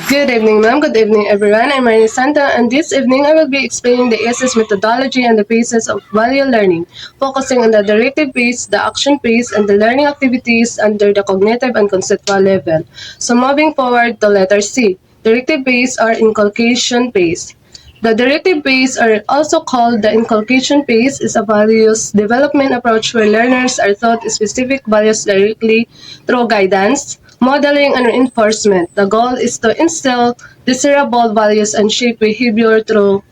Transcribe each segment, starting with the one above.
Good evening, ma'am. Good evening, everyone. I'm Maria Santa, and this evening I will be explaining the ESS methodology and the phases of value learning, focusing on the directive phase, the action phase, and the learning activities under the cognitive and conceptual level. So, moving forward to letter C, directive phase or inculcation phase. The directive phase, or also called the inculcation phase, is a values development approach where learners are taught specific values directly through guidance, modeling, and reinforcement. The goal is to instill desirable values and shape behavior through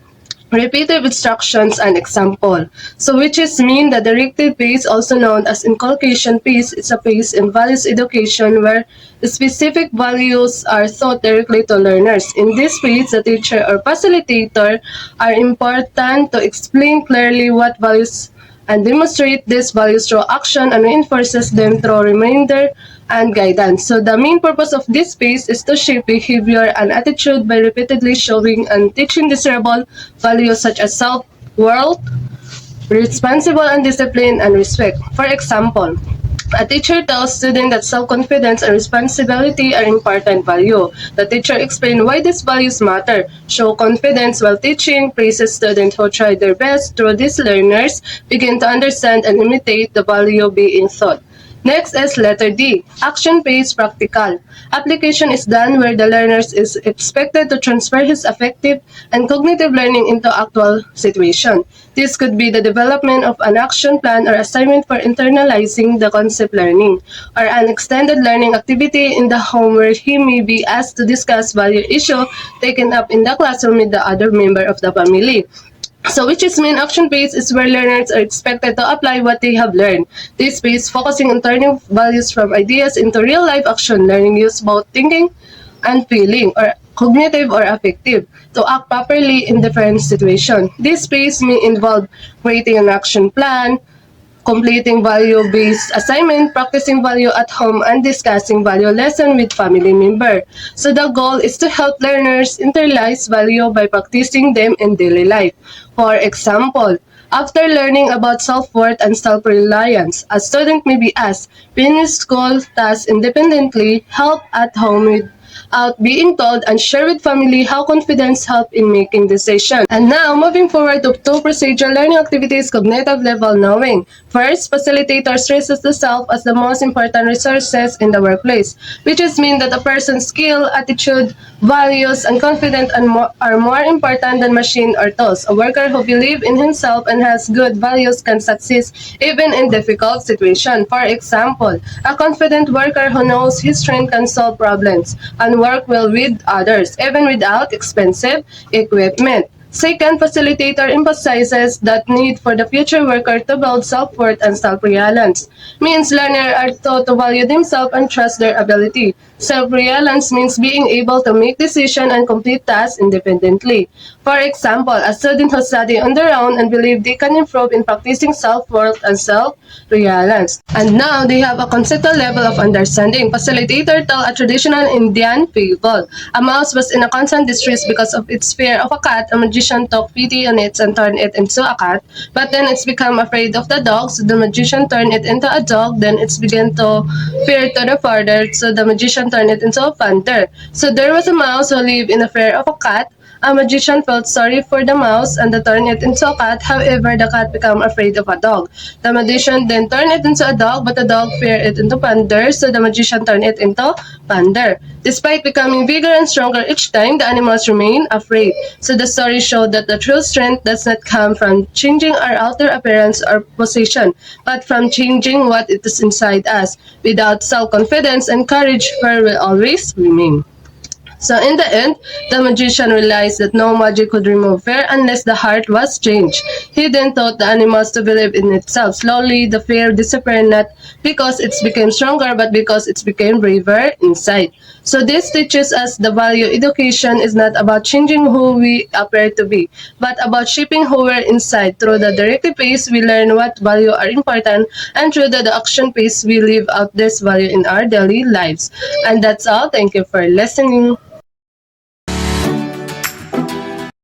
repetitive instructions and example. So which is mean the directive phase, also known as inculcation phase, is a phase in values education where specific values are taught directly to learners. In this phase, the teacher or facilitator are important to explain clearly what values and demonstrate these values through action and reinforces them through reminder and guidance. So the main purpose of this phase is to shape behavior and attitude by repeatedly showing and teaching desirable values such as self-worth, responsible and discipline, and respect. For example, a teacher tells students that self-confidence and responsibility are important value. The teacher explains why these values matter, show confidence while teaching, praises students who try their best. Through these, learners begin to understand and imitate the value being taught. Next is letter D, action-based practical. Application is done where the learner is expected to transfer his affective and cognitive learning into actual situation. This could be the development of an action plan or assignment for internalizing the concept learning, or an extended learning activity in the home where he may be asked to discuss value issue taken up in the classroom with the other member of the family. So which is main action phase is where learners are expected to apply what they have learned. This phase focusing on turning values from ideas into real life action. Learning use both thinking and feeling, or cognitive or affective, to act properly in different situations. This phase may involve creating an action plan, completing value-based assignment, practicing value at home, and discussing value lesson with family member. So the goal is to help learners internalize value by practicing them in daily life. For example, after learning about self-worth and self-reliance, a student may be asked, finish school tasks independently, help at home without being told, and share with family how confidence help in making decisions. And now, moving forward to two procedural learning activities, cognitive level knowing. First, facilitator stresses the self as the most important resources in the workplace, which is mean that a person's skill, attitude, values, and confidence are more important than machine or tools. A worker who believes in himself and has good values can succeed even in difficult situations. For example, a confident worker who knows his strength can solve problems and work well with others, even without expensive equipment. Second, facilitator emphasizes that need for the future worker to build self-worth and self-reliance. Means learners are taught to value themselves and trust their ability. Self-reliance means being able to make decisions and complete tasks independently. For example, a student who study on their own and believe they can improve in practicing self-worth and self-reliance. And now they have a conceptual level of understanding. Facilitator tell a traditional Indian fable. A mouse was in a constant distress because of its fear of a cat. A magician took pity on it and turned it into a cat. But then it's become afraid of the dog, so the magician turned it into a dog. Then it's began to fear to the father, so the magician turned it into a panther. So there was a mouse who lived in a fear of a cat. A magician felt sorry for the mouse and turned it into a cat. However, the cat became afraid of a dog. The magician then turned it into a dog, but the dog feared it into panther, so the magician turned it into panther. Despite becoming bigger and stronger each time, the animals remain afraid. So the story showed that the true strength does not come from changing our outer appearance or position, but from changing what it is inside us. Without self-confidence and courage, fear will always remain. So in the end, the magician realized that no magic could remove fear unless the heart was changed. He then taught the animals to believe in itself. Slowly, the fear disappeared not because it became stronger, but because it became braver inside. So this teaches us the value education is not about changing who we appear to be, but about shaping who we're inside. Through the directive phase, we learn what value are important, and through the action phase, we live out this value in our daily lives. And that's all. Thank you for listening.